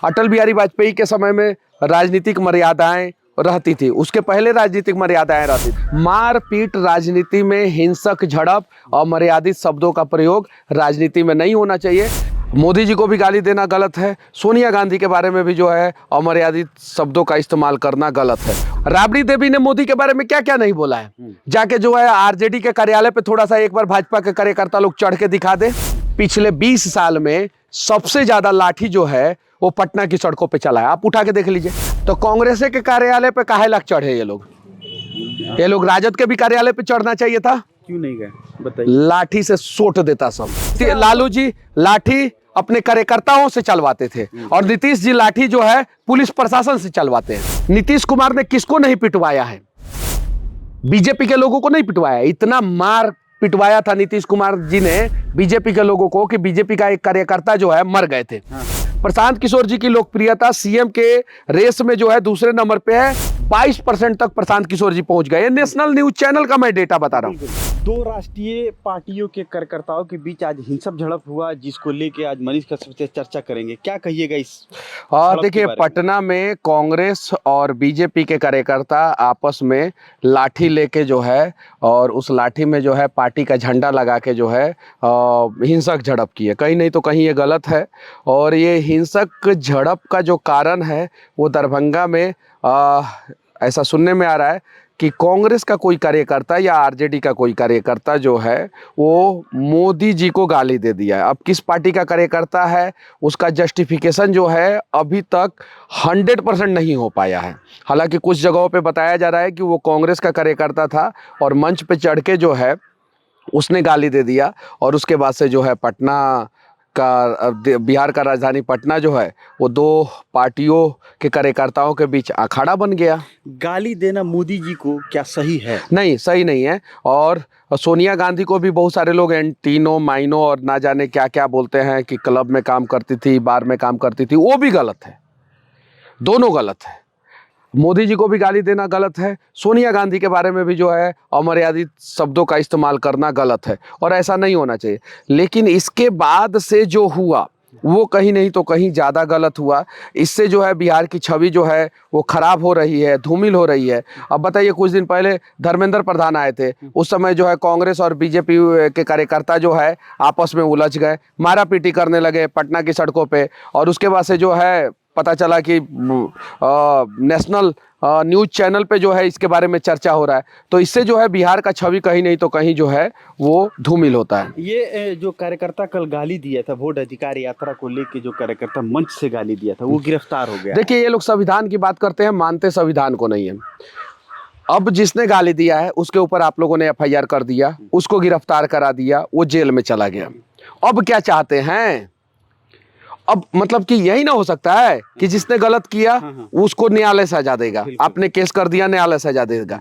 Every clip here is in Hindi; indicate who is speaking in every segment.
Speaker 1: अटल बिहारी वाजपेयी के समय में राजनीतिक मर्यादाएं रहती थी, उसके पहले राजनीतिक मर्यादाएं रहती थी। मारपीट राजनीति में, हिंसक झड़प और मर्यादित शब्दों का प्रयोग राजनीति में नहीं होना चाहिए। मोदी जी को भी गाली देना गलत है, सोनिया गांधी के बारे में भी जो है अमर्यादित शब्दों का इस्तेमाल करना गलत है। राबड़ी देवी ने मोदी के बारे में क्या क्या नहीं बोला है, जाके जो है आरजेडी के कार्यालय पे थोड़ा सा एक बार भाजपा के कार्यकर्ता लोग चढ़ के दिखा दे। पिछले 20 साल में सबसे ज्यादा लाठी जो है वो पटना की सड़कों पे चला है, आप उठा के देख लीजिए। तो कांग्रेस के कार्यालय पे काहे लाख चढ़े ये लोग राजद के भी कार्यालय पे चढ़ना चाहिए था, क्यों नहीं गए बताइए। लाठी से सोट देता सब। लालू जी लाठी अपने कार्यकर्ताओं से चलवाते थे और नीतीश जी लाठी जो है पुलिस प्रशासन से चलवाते हैं। नीतीश कुमार ने किसको नहीं पिटवाया है? बीजेपी के लोगों को नहीं पिटवाया। इतना मार पिटवाया था नीतीश कुमार जी ने बीजेपी के लोगों को कि बीजेपी का एक कार्यकर्ता जो है मर गए थे। प्रशांत किशोर जी की लोकप्रियता सीएम के रेस में जो है दूसरे नंबर पे है, 22% तक प्रशांत किशोर जी पहुंच गए। नेशनल न्यूज चैनल का मैं डेटा बता रहा हूं।
Speaker 2: दो राष्ट्रीय पार्टियों के कार्यकर्ताओं के बीच आज हिंसक झड़प हुआ, जिसको लेके आज मनीष कश्यप से चर्चा करेंगे। क्या कहिएगा इस?
Speaker 1: देखिए, पटना में कांग्रेस और बीजेपी के कार्यकर्ता आपस में लाठी लेके जो है और उस लाठी में जो है पार्टी का झंडा लगा के जो है हिंसक झड़प की है। कहीं नहीं तो कहीं ये गलत है। और ये हिंसक झड़प का जो कारण है वो दरभंगा में ऐसा सुनने में आ रहा है कि कांग्रेस का कोई कार्यकर्ता या आरजेडी का कोई कार्यकर्ता जो है वो मोदी जी को गाली दे दिया है। अब किस पार्टी का कार्यकर्ता है उसका जस्टिफिकेशन जो है अभी तक 100% नहीं हो पाया है। हालांकि कुछ जगहों पे बताया जा रहा है कि वो कांग्रेस का कार्यकर्ता था और मंच पे चढ़ के जो है उसने गाली दे दिया और उसके बाद से जो है पटना का, बिहार का राजधानी पटना जो है वो दो पार्टियों के कार्यकर्ताओं के बीच अखाड़ा बन गया।
Speaker 2: गाली देना मोदी जी को क्या सही है?
Speaker 1: नहीं, सही नहीं है। और सोनिया गांधी को भी बहुत सारे लोग एंटीनो माइनो और ना जाने क्या क्या बोलते हैं कि क्लब में काम करती थी, बार में काम करती थी, वो भी गलत है। दोनों गलत है। मोदी जी को भी गाली देना गलत है, सोनिया गांधी के बारे में भी जो है अमर्यादित शब्दों का इस्तेमाल करना गलत है और ऐसा नहीं होना चाहिए। लेकिन इसके बाद से जो हुआ वो कहीं नहीं तो कहीं ज़्यादा गलत हुआ। इससे जो है बिहार की छवि जो है वो खराब हो रही है, धूमिल हो रही है। अब बताइए, कुछ दिन पहले धर्मेंद्र प्रधान आए थे, उस समय जो है कांग्रेस और बीजेपी के कार्यकर्ता जो है आपस में उलझ गए, मारा पीटी करने लगे पटना की सड़कों पे। और उसके बाद से जो है पता चला कि नेशनल न्यूज चैनल पे जो है इसके बारे में चर्चा हो रहा है। तो इससे जो है बिहार का छवि कहीं नहीं तो कहीं जो है वो धूमिल होता है।
Speaker 2: ये जो कार्यकर्ता कल गाली दिया था वोट अधिकार यात्रा को लेके, जो कार्यकर्ता मंच से गाली दिया था वो गिरफ्तार हो गया।
Speaker 1: देखिए, ये लोग संविधान की बात करते हैं, मानते संविधान को नहीं है। अब जिसने गाली दिया है उसके ऊपर आप लोगों ने FIR कर दिया, उसको गिरफ्तार करा दिया, वो जेल में चला गया। अब क्या चाहते हैं? अब मतलब कि यही ना हो सकता है कि जिसने गलत किया उसको न्यायालय सजा देगा, आपने केस कर दिया न्यायालय सजा देगा।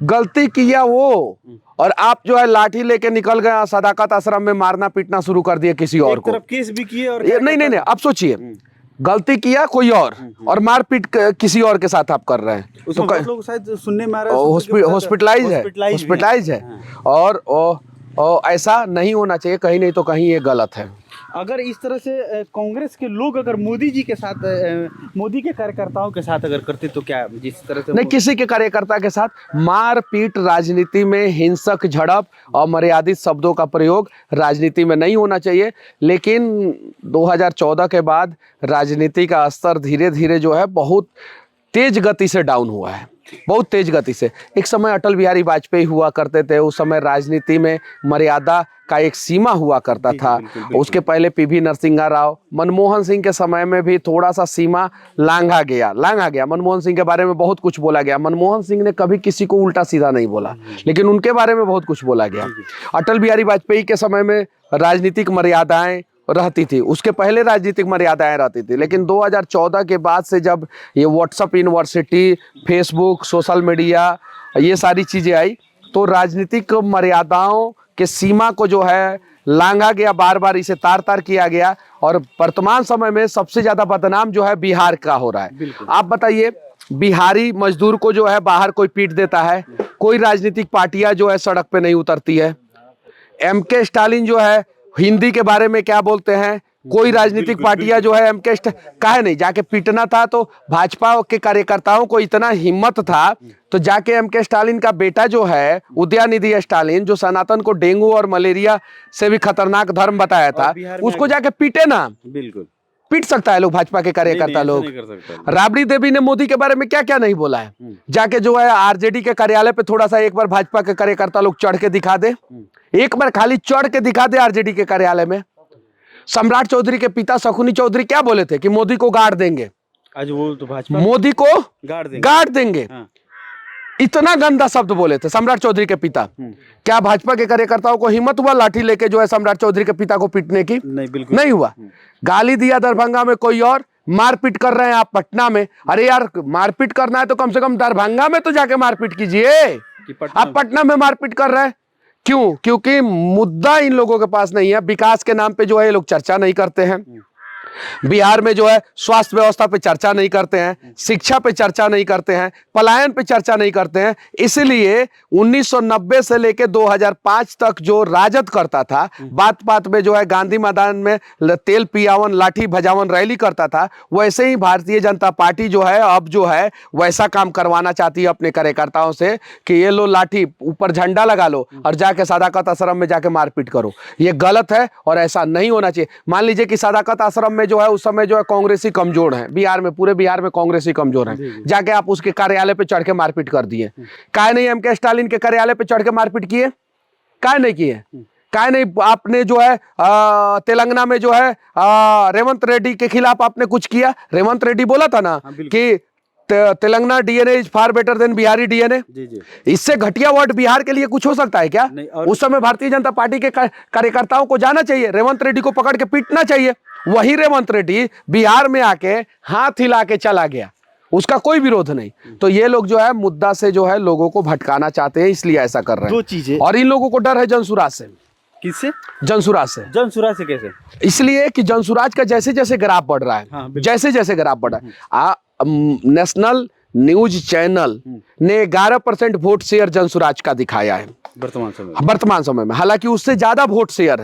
Speaker 1: गलती किया वो और आप जो है लाठी लेके निकल गए, सदाकत आश्रम में मारना पीटना शुरू कर दिया किसी और को।
Speaker 2: केस भी किए और
Speaker 1: नहीं, आप सोचिए, गलती किया कोई और मारपीट किसी और के साथ आप कर रहे हैं तो
Speaker 2: लोग शायद सुनने में आ रहा है
Speaker 1: हॉस्पिटलाइज है और ऐसा नहीं होना चाहिए। कहीं नहीं तो कहीं ये गलत है।
Speaker 2: अगर इस तरह से कांग्रेस के लोग अगर मोदी जी के साथ, मोदी के कार्यकर्ताओं के साथ अगर करते तो क्या, जिस तरह से
Speaker 1: नहीं, किसी के कार्यकर्ता के साथ मारपीट राजनीति में, हिंसक झड़प और मर्यादित शब्दों का प्रयोग राजनीति में नहीं होना चाहिए। लेकिन 2014 के बाद राजनीति का स्तर धीरे धीरे जो है बहुत तेज गति से डाउन हुआ है, बहुत तेज गति से। एक समय अटल बिहारी वाजपेयी हुआ करते थे, उस समय राजनीति में मर्यादा का एक सीमा हुआ करता था। उसके पहले PV नरसिम्हा राव, मनमोहन सिंह के समय में भी थोड़ा सा सीमा लांघा गया। मनमोहन सिंह के बारे में बहुत कुछ बोला गया। मनमोहन सिंह ने कभी किसी को उल्टा सीधा नहीं बोला, लेकिन उनके बारे में बहुत कुछ बोला गया। अटल बिहारी वाजपेयी के समय में राजनीतिक मर्यादाएं रहती थी, उसके पहले राजनीतिक मर्यादाएं रहती थी। लेकिन 2014 के बाद से जब ये WhatsApp university, Facebook, social media, ये सारी चीज़ें आई तो राजनीतिक मर्यादाओं के सीमा को जो है लांघा गया, बार बार इसे तार तार किया गया। और वर्तमान समय में सबसे ज़्यादा बदनाम जो है बिहार का हो रहा है। आप बताइए, बिहारी मजदूर को जो है बाहर कोई पीट देता है, कोई राजनीतिक पार्टियां जो है सड़क पे नहीं उतरती है। MK स्टालिन जो है हिंदी के बारे में क्या बोलते हैं कोई राजनीतिक पार्टियां जो है एम के काहे नहीं जाके पीटना था, तो भाजपा के कार्यकर्ताओं को इतना हिम्मत था तो जाके एम के स्टालिन का बेटा जो है उदयनिधि स्टालिन, जो सनातन को डेंगू और मलेरिया से भी खतरनाक धर्म बताया था, उसको जाके पीटे ना।
Speaker 2: बिल्कुल
Speaker 1: पीट सकता है लोग भाजपा के कार्यकर्ता लोग। राबड़ी देवी ने मोदी के बारे में क्या क्या नहीं बोला है, जाके जो है आरजेडी के कार्यालय पे थोड़ा सा एक बार भाजपा के कार्यकर्ता लोग चढ़ के दिखा दे, एक बार खाली चढ़ के दिखा दे आरजेडी के कार्यालय में। सम्राट चौधरी के पिता शकुनी चौधरी क्या बोले थे कि मोदी को गाड़ देंगे,
Speaker 2: आज वो तो भाजपा
Speaker 1: मोदी को गाड़ देंगे। इतना गंदा शब्द बोले थे सम्राट चौधरी के पिता। क्या भाजपा के कार्यकर्ताओं को हिम्मत हुआ लाठी लेके जो है सम्राट चौधरी के पिता को पीटने की?
Speaker 2: नहीं, बिल्कुल
Speaker 1: नहीं हुआ। गाली दिया दरभंगा में कोई और, मारपीट कर रहे हैं आप पटना में। अरे यार मारपीट करना है तो कम से कम दरभंगा में तो जाके मारपीट कीजिए, आप पटना में मारपीट कर रहे हैं क्यों? क्योंकि मुद्दा इन लोगों के पास नहीं है। विकास के नाम पे जो है ये लोग चर्चा नहीं करते हैं। बिहार में जो है स्वास्थ्य व्यवस्था पे चर्चा नहीं करते हैं, शिक्षा पे चर्चा नहीं करते हैं, पलायन पे चर्चा नहीं करते हैं। इसलिए 1990 से लेके 2005 तक जो राजद करता था, बात बात में जो है गांधी मैदान में तेल पियावन लाठी भजावन रैली करता था, वैसे ही भारतीय जनता पार्टी जो है अब जो है वैसा काम करवाना चाहती है अपने कार्यकर्ताओं से कि ये लो लाठी ऊपर झंडा लगा लो और जाके सदाकत आश्रम में जाके मारपीट करो। ये गलत है और ऐसा नहीं होना चाहिए। मान लीजिए कि सदाकत आश्रम में जो है उस समय जो है कांग्रेसी कमजोर है, बिहार में पूरे बिहार में कांग्रेसी कमजोर है, जाके आप उसके कार्यालय पे चढ़ के मारपीट कर दिए। काहे नहीं एम के स्टालिन के कार्यालय पे चढ़ के मारपीट किए? काहे नहीं किए? काहे नहीं आपने जो है तेलंगाना में जो है रेवंत रेड्डी के खिलाफ आपने कुछ किया? रेवंत रेड्डी बोला था ना कि Telangana DNA is far better than Bihari DNA. इससे घटिया वर्ड बिहार के लिए कुछ हो सकता है क्या? उस समय भारतीय जनता पार्टी के कार्यकर्ताओं को जाना चाहिए, रेवंत रेड्डी को पकड़ के पीटना चाहिए। वही रेवंत रेड्डी बिहार में आके हाथ हिला के चला गया, उसका कोई विरोध नहीं। तो ये लोग जो है मुद्दा से जो है लोगों को भटकाना चाहते हैं, इसलिए ऐसा कर रहे हैं।
Speaker 2: दो चीजें, और
Speaker 1: इन लोगों को डर है जनसुराज से।
Speaker 2: किससे?
Speaker 1: जनसुराज से।
Speaker 2: जनसुराज से कैसे? इसलिए
Speaker 1: कि जनसुराज का जैसे जैसे ग्राफ बढ़ रहा है, जैसे जैसे ग्राफ बढ़ रहा है, नेशनल न्यूज चैनल ने 11% वोट शेयर जनसुराज का दिखाया है वर्तमान समय में। हालांकि उससे ज्यादा वोट शेयर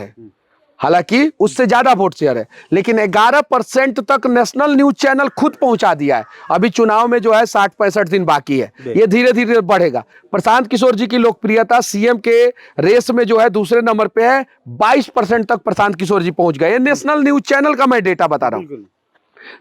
Speaker 1: है, लेकिन 11% तक नेशनल न्यूज चैनल खुद पहुंचा दिया है। अभी चुनाव में जो है 60-65 दिन बाकी है, ये धीरे धीरे बढ़ेगा। प्रशांत किशोर जी की लोकप्रियता सीएम के रेस में जो है दूसरे नंबर पे है, 22% तक प्रशांत किशोर जी पहुंच गए। नेशनल न्यूज चैनल का मैं डेटा बता रहा हूं।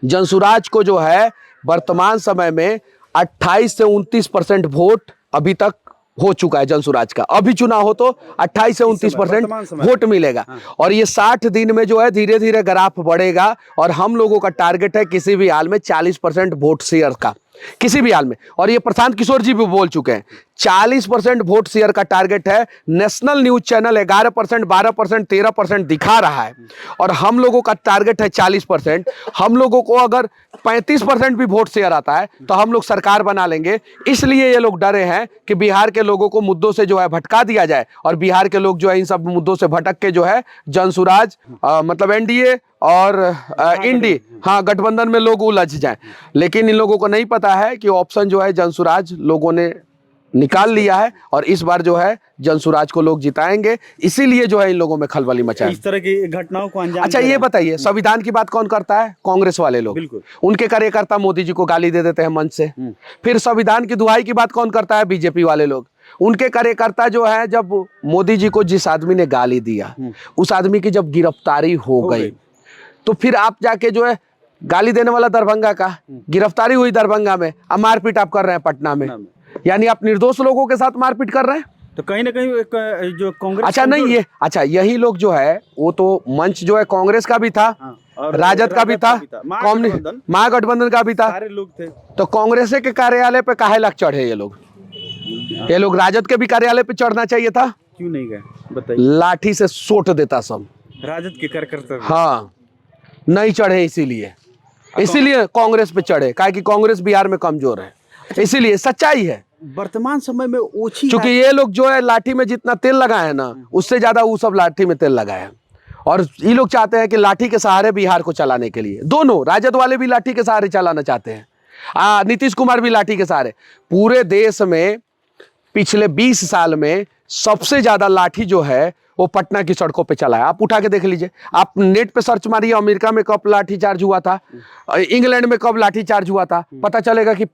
Speaker 1: जनसुराज को जो है वर्तमान समय में 28 से 29% वोट अभी तक हो चुका है जनसुराज का। अभी चुनाव हो तो 28 से 29% वोट मिलेगा। और ये 60 दिन में जो है धीरे धीरे ग्राफ बढ़ेगा और हम लोगों का टारगेट है किसी भी हाल में 40% वोट शेयर का, किसी भी हाल में। और ये प्रशांत किशोर जी भी बोल चुके हैं 40% वोट शेयर का टारगेट है। नेशनल न्यूज चैनल 11%, 12%, 13% दिखा रहा है और हम लोगों का टारगेट है 40%। हम लोगों को अगर 35% भी वोट शेयर आता है तो हम लोग सरकार बना लेंगे। इसलिए ये लोग डरे हैं कि बिहार के लोगों को मुद्दों से जो है भटका दिया जाए और बिहार के लोग जो है इन सब मुद्दों से भटक के जो है जनसुराज मतलब एनडीए और इंडी गठबंधन में लोग उलझ जाएं। लेकिन इन लोगों को नहीं पता है कि ऑप्शन जो है जनसुराज लोगों ने निकाल लिया है और इस बार जो है जनसुराज को लोग जिताएंगे। इसीलिए जो है इन लोगों में खलबली मचा है, इस तरह की घटनाओं को अंजाम। अच्छा ये बताइए, संविधान की बात कौन करता है? कांग्रेस वाले लोग। उनके कार्यकर्ता मोदी जी को गाली दे देते हैं मंच से। फिर संविधान की दुहाई की बात कौन करता है? बीजेपी वाले लोग। उनके कार्यकर्ता जो है जब मोदी जी को जिस आदमी ने गाली दिया उस आदमी की जब गिरफ्तारी हो गई तो फिर आप जाके जो है गाली देने वाला दरभंगा का, गिरफ्तारी हुई दरभंगा में, अब मारपीट आप कर रहे हैं पटना में। यानी आप निर्दोष लोगों के साथ मारपीट कर रहे हैं।
Speaker 2: तो कहीं ना कहीं जो कांग्रेस,
Speaker 1: अच्छा नहीं ये, अच्छा यही लोग जो है वो तो मंच जो है कांग्रेस का भी था, राजद का भी था, महागठबंधन का भी था,
Speaker 2: सारे लोग थे।
Speaker 1: तो कांग्रेस के कार्यालय पे काहे लग चढ़े ये लोग? ये लोग राजद के भी कार्यालय पे चढ़ना चाहिए था,
Speaker 2: क्यों नहीं गए बताइए?
Speaker 1: लाठी से सोट देता सब
Speaker 2: राजद के कार्यकर्ता।
Speaker 1: हाँ नहीं चढ़े, इसीलिए कांग्रेस पे चढ़े, काहे कि कांग्रेस बिहार में कमजोर है। इसीलिए सच्चाई है
Speaker 2: वर्तमान समय में ओछी,
Speaker 1: क्योंकि ये लोग जो है लाठी में जितना तेल लगाए हैं ना उससे ज्यादा वो सब लाठी में तेल लगाए। और ये लोग चाहते हैं कि लाठी के सहारे बिहार को चलाने के लिए, दोनों राजद वाले भी लाठी के सहारे चलाना चाहते हैं, नीतीश कुमार भी लाठी के सहारे। पूरे देश में पिछले 20 साल में सबसे ज्यादा लाठी जो है वो पटना की सड़कों पे चला है। आप उठा के देख लीजिए, आप नेट पे सर्च मारिए अमेरिका में कब लाठीचार्ज हुआ था, इंग्लैंड में कब लाठीचार्ज हुआ था, पता चलेगा कि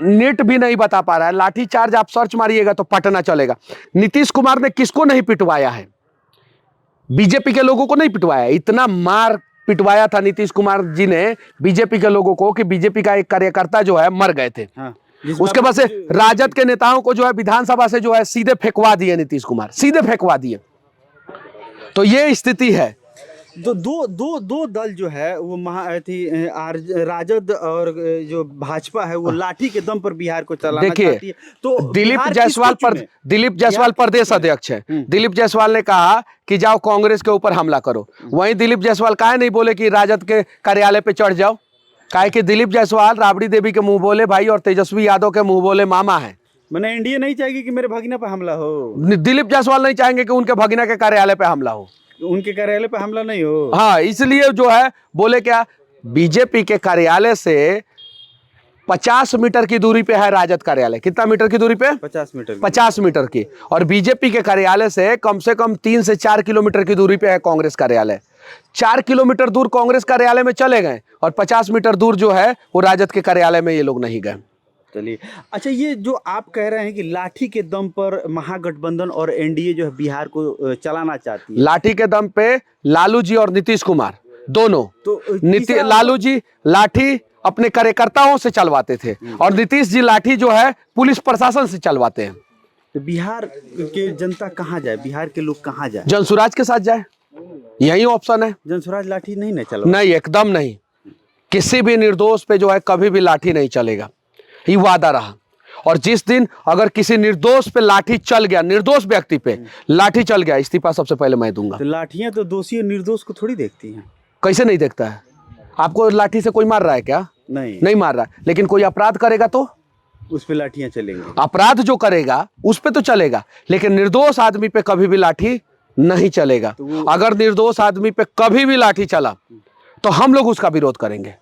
Speaker 1: नेट भी नहीं बता पा रहा है। लाठीचार्ज आप सर्च मारिएगा तो पटना चलेगा। नीतीश कुमार ने किसको नहीं पिटवाया है? बीजेपी के लोगों को नहीं पिटवाया। इतना मार पिटवाया था नीतीश कुमार जी ने बीजेपी के लोगों को कि बीजेपी का एक कार्यकर्ता जो है मर गए थे।
Speaker 2: हाँ,
Speaker 1: उसके बाद से राजद के नेताओं को जो है विधानसभा से जो है सीधे फेंकवा दिए, नीतीश कुमार सीधे फेंकवा दिए। तो ये स्थिति है।
Speaker 2: दो दल जो है वो राजद और जो भाजपा है वो लाठी के दम पर बिहार को चलाना चाहती है। तो
Speaker 1: दिलीप जायसवाल प्रदेश अध्यक्ष है। दिलीप जायसवाल ने कहा कि जाओ कांग्रेस के ऊपर हमला करो। वहीं दिलीप जायसवाल काहे नहीं बोले कि राजद के कार्यालय पे चढ़ जाओ? काहे कि दिलीप जायसवाल राबड़ी देवी के मुंह बोले भाई और तेजस्वी यादव के मुंह बोले मामा है।
Speaker 2: मैंने एनडीए नहीं चाहेगी कि मेरे भगीना पे हमला हो।
Speaker 1: दिलीप जायसवाल नहीं चाहेंगे कि उनके भगीना के कार्यालय पे हमला हो,
Speaker 2: उनके कार्यालय पे हमला नहीं हो।
Speaker 1: हाँ, इसलिए जो है बोले क्या, बीजेपी के कार्यालय से 50 मीटर की दूरी पे है राजद कार्यालय। कितना मीटर की दूरी पे? 50 मीटर की। और बीजेपी के कार्यालय से कम 3 से 4 किलोमीटर की दूरी पे है कांग्रेस कार्यालय। 4 किलोमीटर दूर कांग्रेस कार्यालय में चले गए और 50 मीटर दूर जो है वो राजद के कार्यालय में ये लोग नहीं गए।
Speaker 2: चलिए, अच्छा, ये जो आप कह रहे हैं कि लाठी के दम पर महागठबंधन और एनडीए जो है बिहार को चलाना चाहती है,
Speaker 1: लाठी के दम पे लालू जी और नीतीश कुमार दोनों। तो लालू जी लाठी अपने कार्यकर्ताओं से चलवाते थे और नीतीश जी लाठी जो है पुलिस प्रशासन से चलवाते हैं।
Speaker 2: तो बिहार के जनता कहाँ जाए, बिहार के लोग कहाँ जाए?
Speaker 1: जनसुराज के साथ जाए, यही ऑप्शन है।
Speaker 2: जनसुराज लाठी नहीं चला? नहीं,
Speaker 1: एकदम नहीं। किसी भी निर्दोष पे जो है कभी भी लाठी नहीं चलेगा, ये वादा रहा। और जिस दिन अगर किसी निर्दोष पे लाठी चल गया, निर्दोष व्यक्ति पे लाठी चल गया, इस्तीफा सबसे पहले मैं दूंगा।
Speaker 2: तो लाठियां तो दोषी और निर्दोष को थोड़ी देखती हैं।
Speaker 1: कैसे नहीं देखता है? आपको लाठी से कोई मार रहा है क्या? नहीं मार रहा, लेकिन कोई अपराध करेगा तो
Speaker 2: उस पे लाठियां चलेंगी।
Speaker 1: अपराध जो करेगा उस पे तो चलेगा, लेकिन निर्दोष आदमी पे कभी भी लाठी नहीं चलेगा। तो अगर निर्दोष आदमी पे कभी भी लाठी चला तो हम लोग उसका विरोध करेंगे,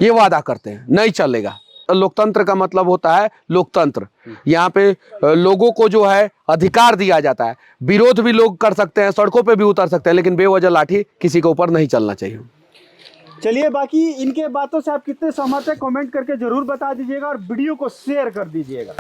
Speaker 1: ये वादा करते हैं, नहीं चलेगा। लोकतंत्र का मतलब होता है लोकतंत्र। यहाँ पे लोगों को जो है अधिकार दिया जाता है, विरोध भी लोग कर सकते हैं, सड़कों पे भी उतर सकते हैं, लेकिन बेवजह लाठी किसी के ऊपर नहीं चलना चाहिए।
Speaker 2: चलिए, बाकी इनके बातों से आप कितने सहमत हैं कमेंट करके जरूर बता दीजिएगा और वीडियो को शेयर कर दीजिएगा।